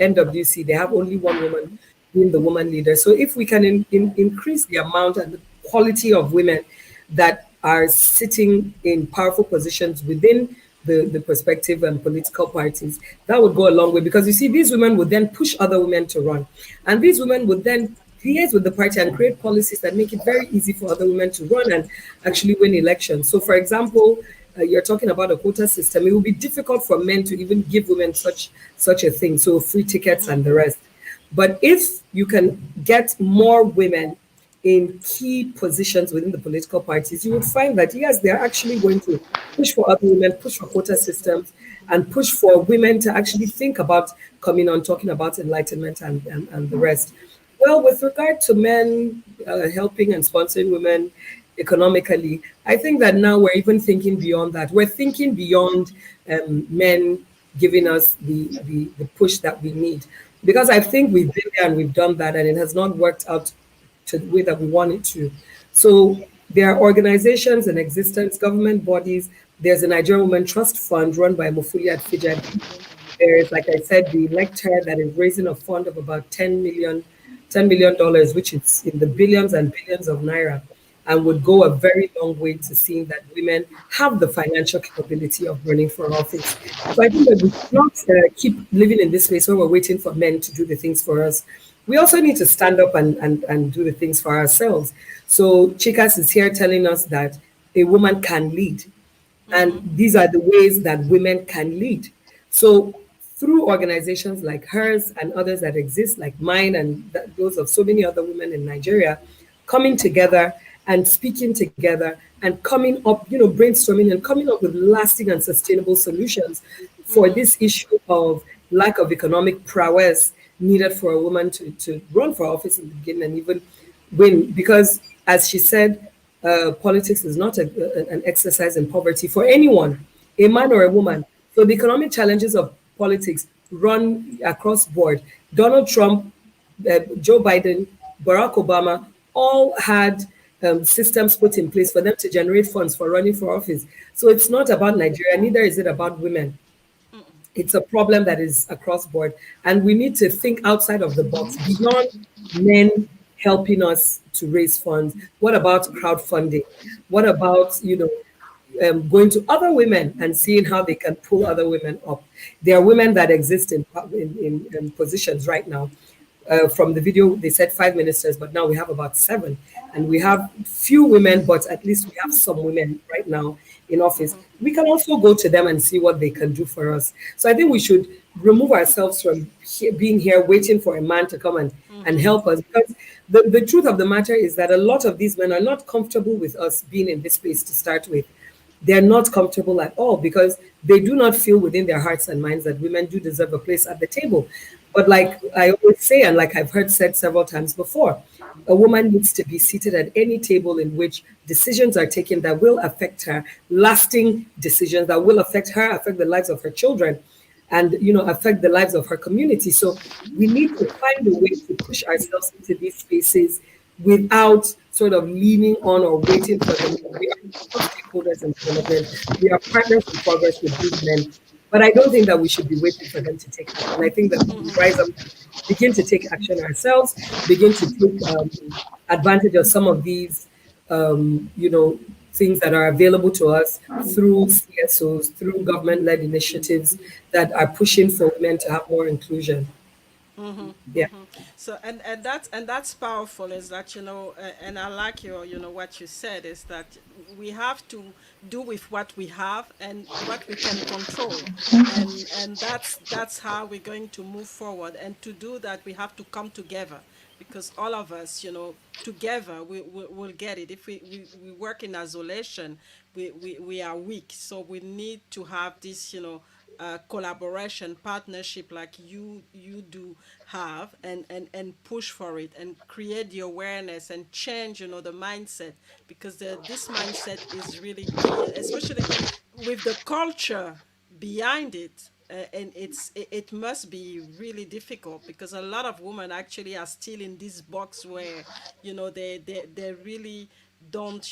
NWC, they have only one woman being the woman leader. So if we can increase the amount and the quality of women that are sitting in powerful positions within the perspective and political parties, that would go a long way, because you see, these women would then push other women to run, and these women would then liaise with the party and create policies that make it very easy for other women to run and actually win elections. So, for example, you're talking about a quota system. It will be difficult for men to even give women such a thing, so free tickets and the rest. But if you can get more women in key positions within the political parties, you would find that, yes, they're actually going to push for other women, push for quota systems, and push for women to actually think about coming on, talking about enlightenment and the rest. Well, with regard to men helping and sponsoring women, economically. I think that now we're even thinking beyond that. We're thinking beyond men giving us the push that we need. Because I think we've been there and we've done that, and it has not worked out to the way that we want it to. So there are organizations in existence, government bodies. There's a Nigerian Women Trust Fund run by Mufuli Adfijadi. There is, like I said, the lecture that is raising a fund of about $10 million, which is in the billions and billions of naira, and would go a very long way to seeing that women have the financial capability of running for office. So I think that we cannot keep living in this space where we're waiting for men to do the things for us. We also need to stand up and do the things for ourselves. So Chikas is here telling us that a woman can lead. And these are the ways that women can lead. So through organizations like hers and others that exist, like mine and those of so many other women in Nigeria, coming together and speaking together and coming up, brainstorming and coming up with lasting and sustainable solutions for this issue of lack of economic prowess needed for a woman to run for office in the beginning and even win. Because, as she said, politics is not an exercise in poverty for anyone, a man or a woman. So the economic challenges of politics run across board. Donald Trump, Joe Biden, Barack Obama all had systems put in place for them to generate funds for running for office. So it's not about Nigeria, neither is it about women. It's a problem that is across board, and we need to think outside of the box beyond men helping us to raise funds. What about crowdfunding? What about going to other women and seeing how they can pull other women up? There are women that exist in positions right now. From the video, they said 5 ministers, but now we have about 7, and we have few women, but at least we have some women right now in office. We can also go to them and see what they can do for us. So I think we should remove ourselves from being here waiting for a man to come and help us, because the truth of the matter is that a lot of these men are not comfortable with us being in this space to start with. They're not comfortable at all because they do not feel within their hearts and minds that women do deserve a place at the table. But like I always say, and like I've heard said several times before, a woman needs to be seated at any table in which decisions are taken that will affect her, lasting decisions that will affect her, affect the lives of her children, and affect the lives of her community. So we need to find a way to push ourselves into these spaces without sort of leaning on or waiting for them. We are stakeholders in development. We are partners in progress with these men. But I don't think that we should be waiting for them to take action. I think that we rise up, begin to take action ourselves, begin to take advantage of some of these, things that are available to us through CSOs, through government-led initiatives that are pushing for women to have more inclusion. Yeah. So and that's powerful. Is that and I like what you said is that we have to do with what we have and what we can control, and that's how we're going to move forward. And to do that, we have to come together because all of us, together we'll get it. If we work in isolation, we are weak. So we need to have this, collaboration partnership like you do have, and push for it and create the awareness and change the mindset, because this mindset is really key, especially with the culture behind it. And it must be really difficult because a lot of women actually are still in this box where they really don't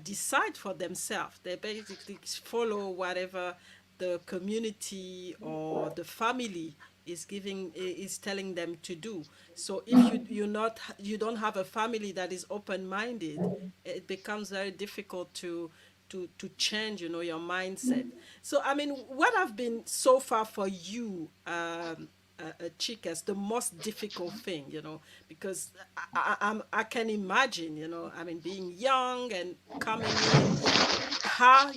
decide for themselves. They basically follow whatever the community or the family is telling them to do. So if you don't have a family that is open minded, it becomes very difficult to change your mindset. So I mean, what have been so far for you, Chikas, the most difficult thing, because I can imagine, I mean, being young and coming in, how,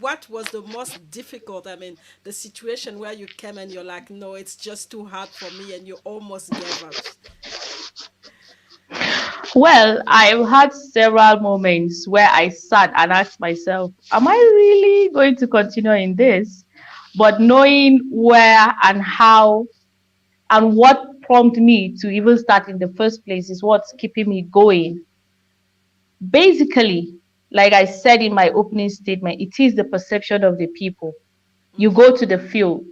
what was the most difficult? I mean, the situation where you came and you're like, no, it's just too hard for me, and you almost gave up. Well, I've had several moments where I sat and asked myself, am I really going to continue in this? But knowing where and how and what prompted me to even start in the first place is what's keeping me going. Basically, like I said in my opening statement, it is the perception of the people. You go to the field.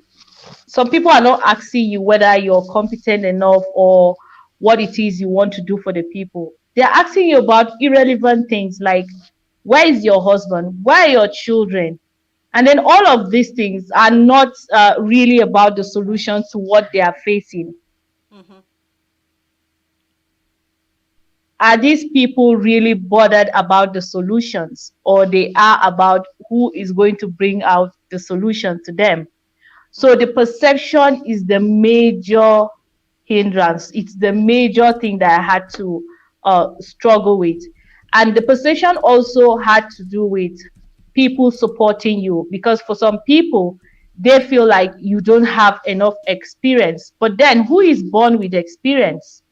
Some people are not asking you whether you're competent enough or what it is you want to do for the people. They're asking you about irrelevant things like, where is your husband? Where are your children? And then all of these things are not really about the solution to what they are facing. Mm-hmm. Are these people really bothered about the solutions, or they are about who is going to bring out the solution to them? So the Mm-hmm. perception is the major hindrance. It's the major thing that I had to struggle with. And the perception also had to do with people supporting you, because for some people, they feel like you don't have enough experience. But then who is born with experience?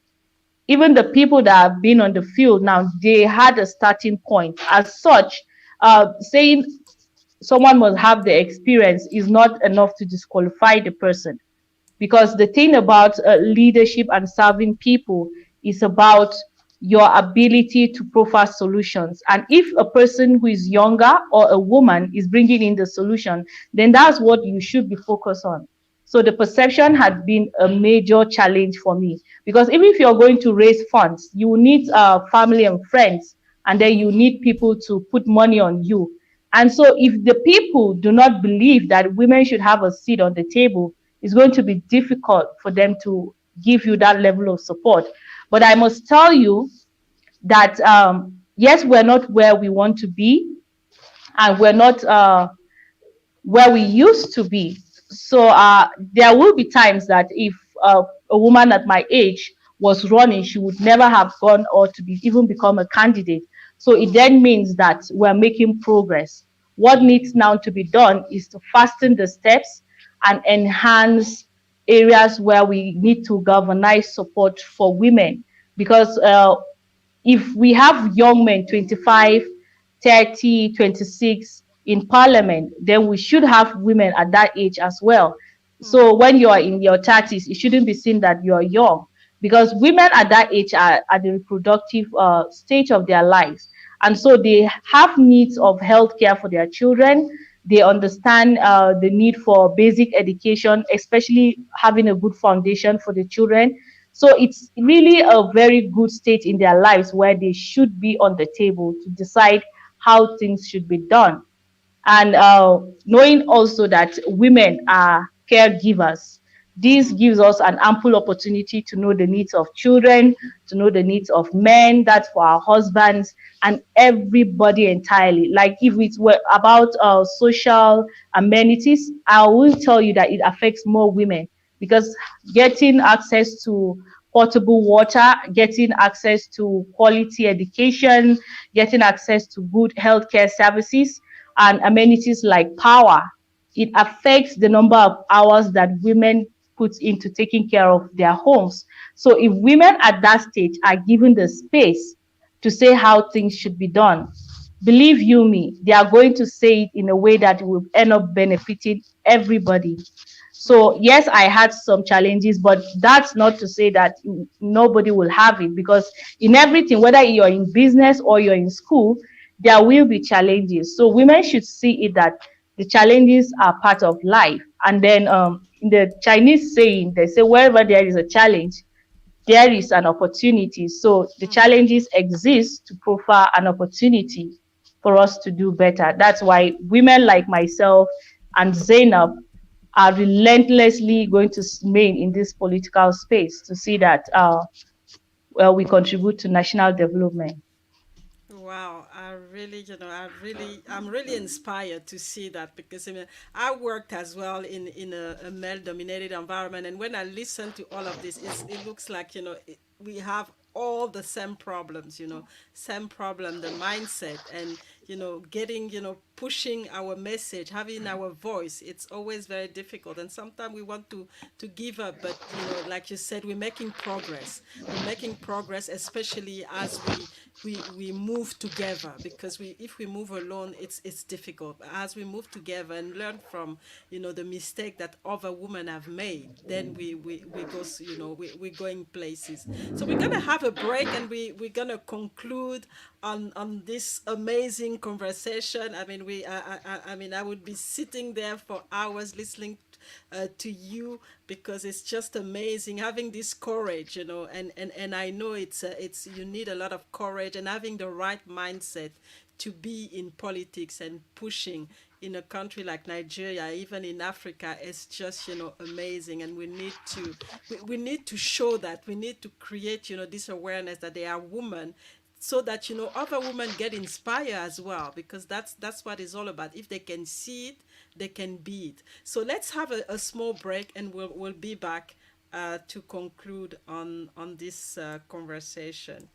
Even the people that have been on the field now, they had a starting point. As such, saying someone must have the experience is not enough to disqualify the person, because the thing about leadership and serving people is about your ability to profile solutions. And if a person who is younger or a woman is bringing in the solution, then that's what you should be focused on. So the perception had been a major challenge for me, because even if you're going to raise funds, you need family and friends, and then you Mm-hmm. need people to put money on you. And so if the people do not believe that women should have a seat on the table, it's going to be difficult for them to give you that level of support. But I must tell you that yes, we're not where we want to be, and we're not where we used to be. So there will be times that if a woman at my age was running, she would never have gone or to be even become a candidate. So it Mm-hmm. then means that we're making progress. What needs now to be done is to fasten the steps and enhance areas where we need to galvanize support for women, because if we have young men 25, 30, 26 in parliament, then we should have women at that age as well. Mm-hmm. So when you are in your 30s, it shouldn't be seen that you are young, because women at that age are at the reproductive stage of their lives. And so they have needs of healthcare for their children. They understand the need for basic education, especially having a good foundation for the children. So it's really a very good state in their lives where they should be on the table to decide how things should be done. And knowing also that women are caregivers, this Mm-hmm. gives us an ample opportunity to know the needs of children, to know the needs of men, that's for our husbands and everybody entirely. Like if it were about social amenities, I will tell you that it affects more women, because getting access to potable water, getting access to quality education, getting access to good healthcare services and amenities like power, it affects the number of hours that women put into taking care of their homes. So if women at that stage are given the space to say how things should be done, believe you me, they are going to say it in a way that will end up benefiting everybody. So Mm-hmm. yes, I had some challenges, but that's not to say that nobody will have it, because in everything, whether you're in business or you're in school, there will be challenges. So women should see it that the challenges are part of life. And then in the Chinese saying, they say wherever there is a challenge, there is an opportunity. So the Mm-hmm. challenges exist to profile an opportunity for us to do better. That's why women like myself and Zainab are relentlessly going to remain in this political space to see that well, we contribute to national development. Wow, I'm really inspired to see that, because I mean, I worked as well in a male-dominated environment, and when I listen to all of this, it looks like, we have all the same problems, same problem, the mindset, and getting, pushing our message, having our voice. It's always very difficult, and sometimes we want to give up, but like you said, we're making progress. We're making progress, especially as we we move together, because we if we move alone, it's difficult. But as we move together and learn from, the mistake that other women have made, then we go, we're going places. So we're gonna have a break, and we're gonna conclude on this amazing conversation. I mean, I mean, I would be sitting there for hours listening to you, because it's just amazing having this courage, and I know it's you need a lot of courage and having the right mindset to be in politics and pushing in a country like Nigeria, even in Africa. It's just, amazing, and we need to show that. We need to create, this awareness that they are women, so that, other women get inspired as well, because that's what it's all about. If they can see it, they can be it. So let's have a small break, and we'll be back to conclude on this conversation.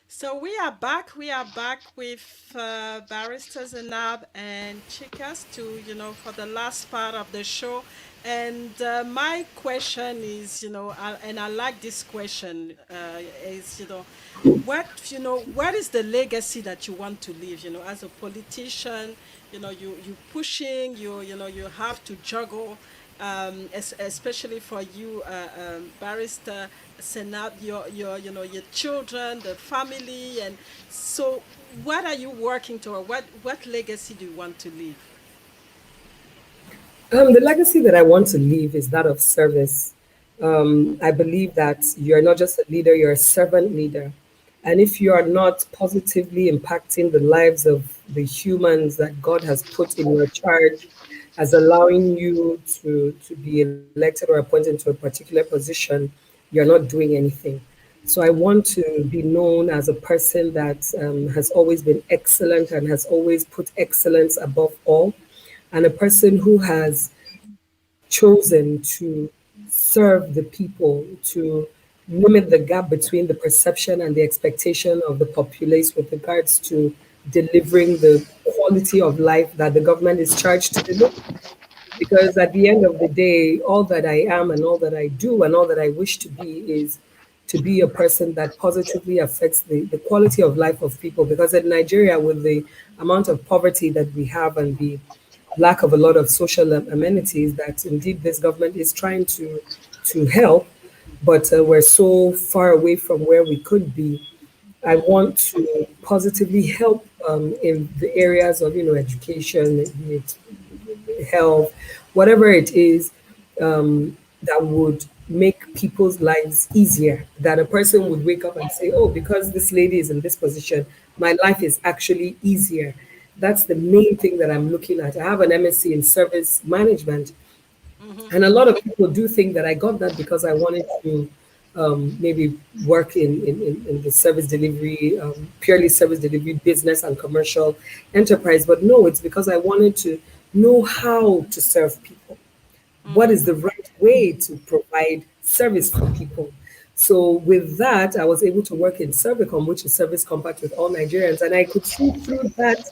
So we are back. We are back with Barrister Zainab and Chikas to, for the last part of the show. And my question is, and I like this question, is, what is the legacy that you want to leave, as a politician? You pushing, you have to juggle, especially for you, Barrister Zainab, your children, the family, and so what are you working toward? What legacy do you want to leave? The legacy that I want to leave is that of service. I believe that you're not just a leader, you're a servant leader. And if you are not positively impacting the lives of the humans that God has put in your charge, as allowing you to be elected or appointed to a particular position, you're not doing anything. So I want to be known as a person that has always been excellent and has always put excellence above all, and a person who has chosen to serve the people, to limit the gap between the perception and the expectation of the populace with regards to delivering the quality of life that the government is charged to deliver. Because at the end of the day, all that I am and all that I do and all that I wish to be is to be a person that positively affects the quality of life of people. Because in Nigeria, with the amount of poverty that we have and the lack of a lot of social amenities, that indeed this government is trying to help, but we're so far away from where we could be. I want to positively help in the areas of education, health, whatever it is, that would make people's lives easier. That a person would wake up and say, "Oh, because this lady is in this position, my life is actually easier." That's the main thing that I'm looking at. I have an MSc in service management, and a lot of people do think that I got that because I wanted to maybe work in the service delivery, purely service delivery business and commercial enterprise. But no, it's because I wanted to know how to serve people. What is the right way to provide service for people? So with that, I was able to work in Servicom, which is Service Compact with all Nigerians. And I could see through that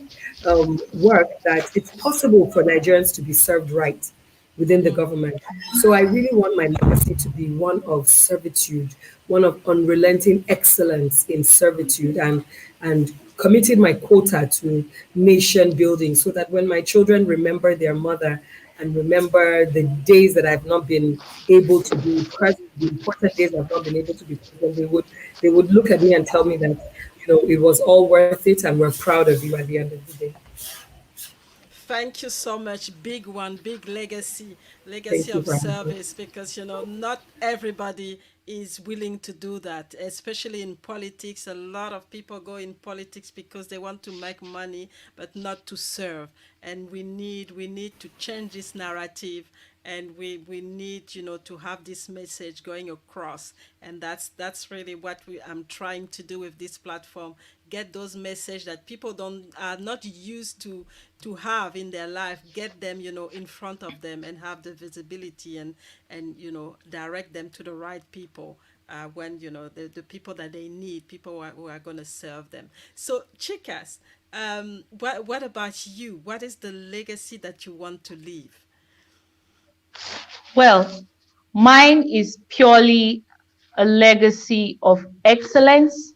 work that it's possible for Nigerians to be served right within the government. So I really want my legacy to be one of servitude, one of unrelenting excellence in servitude, and committed my quota to nation building, so that when my children remember their mother and remember the days that I've not been able to be present the important days I've not been able to be present, they would look at me and tell me that, it was all worth it and we're proud of you at the end of the day. Thank you so much. Big one, big legacy, legacy Thank you of for having me. service, because not everybody is willing to do that, especially in politics. A lot of people go in politics because they want to make money but not to serve. And we need to change this narrative, and we need to have this message going across. And that's really what I'm trying to do with this platform. Get those message that people don't are not used to have in their life, get them in front of them, and have the visibility, and direct them to the right people, when the people that they need, people who are going to serve them. So, Chicas, what about you? What is the legacy that you want to leave? Well, mine is purely a legacy of excellence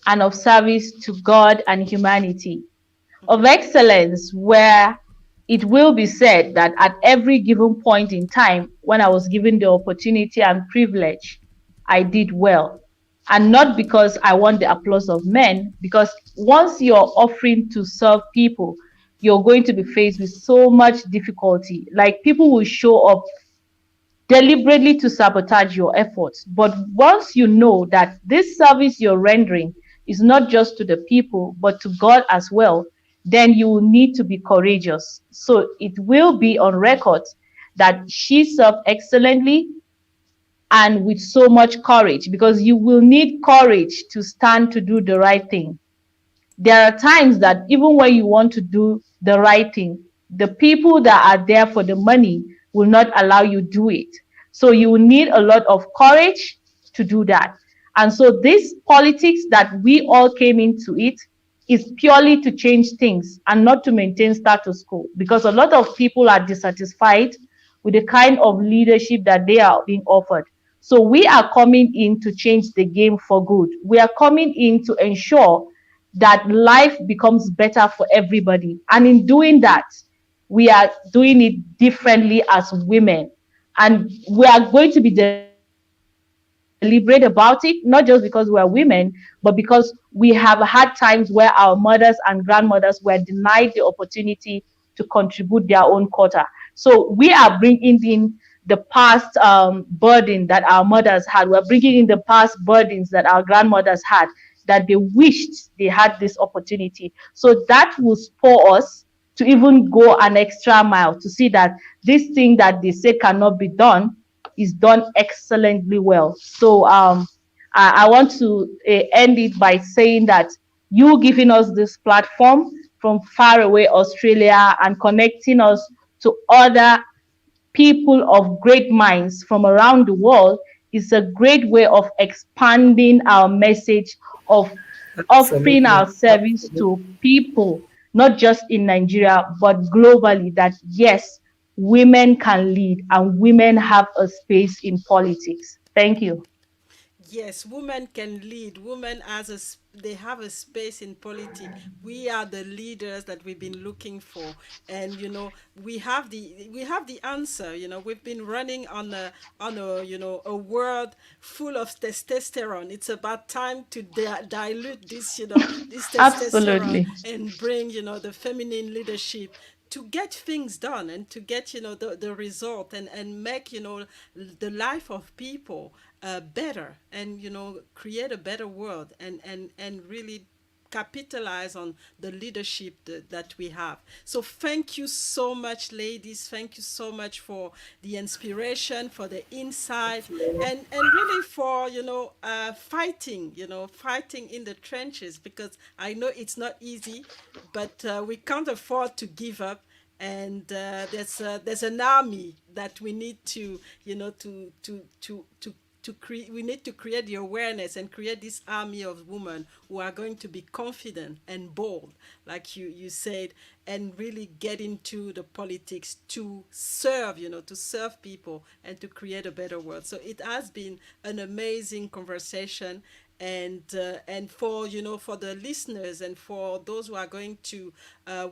and of service to God and humanity. Of excellence, where it will be said that at every given point in time, when I was given the opportunity and privilege, I did well. And not because I want the applause of men, because once you're offering to serve people, you're going to be faced with so much difficulty. Like, people will show up deliberately to sabotage your efforts. But once you know that this service you're rendering is not just to the people, but to God as well, then you will need to be courageous. So it will be on record that she served excellently and with so much courage, because you will need courage to stand to do the right thing. There are times that even when you want to do the right thing, the people that are there for the money will not allow you do it. So you will need a lot of courage to do that. And so this politics that we all came into it is purely to change things and not to maintain status quo, because a lot of people are dissatisfied with the kind of leadership that they are being offered. So we are coming in to change the game for good. We are coming in to ensure that life becomes better for everybody. And in doing that, we are doing it differently as women. And we are going to be deliberate about it, not just because we are women, but because we have had times where our mothers and grandmothers were denied the opportunity to contribute their own quota. So we are bringing in the past burden that our mothers had. We're bringing in the past burdens that our grandmothers had, that they wished they had this opportunity. So that will spur us to even go an extra mile to see that this thing that they say cannot be done is done excellently well. So I want to end it by saying that you giving us this platform from far away Australia and connecting us to other people of great minds from around the world is a great way of expanding our message, of offering Absolutely. our service Absolutely. to people, not just in Nigeria, but globally, that yes, women can lead and women have a space in politics. Thank you. Yes, women can lead. Women they have a space in politics. We are the leaders that we've been looking for, and we have the answer. We've been running on a a world full of testosterone. It's about time to dilute this testosterone Absolutely. and bring the feminine leadership to get things done, and to get the result, and make the life of people better, and create a better world, and really capitalize on the leadership that we have. So thank you so much, ladies. Thank you so much for the inspiration, for the insight, and really for fighting in the trenches, because I know it's not easy, but we can't afford to give up. And there's an army that we need to create. We need to create the awareness and create this army of women who are going to be confident and bold, like you said, and really get into the politics to serve, to serve people and to create a better world. So it has been an amazing conversation, And for for the listeners and for those who are going to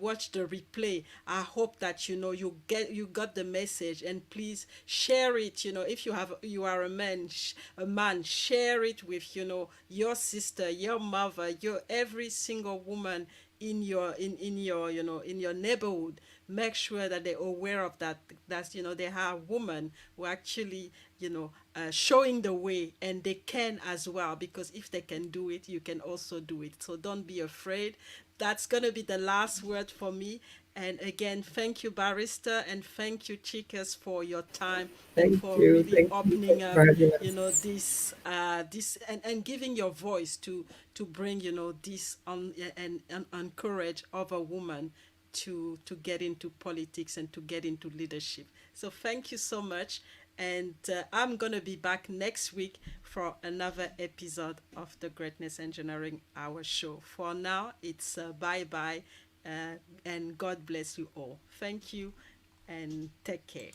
watch the replay, I hope that you got the message, and please share it. If you are a man, share it with your sister, your mother, your every single woman in your in your neighborhood. Make sure that they're aware of that. That's they have women who actually showing the way, and they can as well, because if they can do it, you can also do it. So don't be afraid. That's gonna be the last word for me. And again, thank you, Barrister, and thank you, Chikas, for your time and Thank for you. really Thank you. opening Thank you up, for having us. this and giving your voice to bring this on and encourage other women to get into politics and to get into leadership. So thank you so much, and I'm gonna be back next week for another episode of the Greatness Engineering Hour show. For now, it's bye bye, and God bless you all. Thank you, and take care.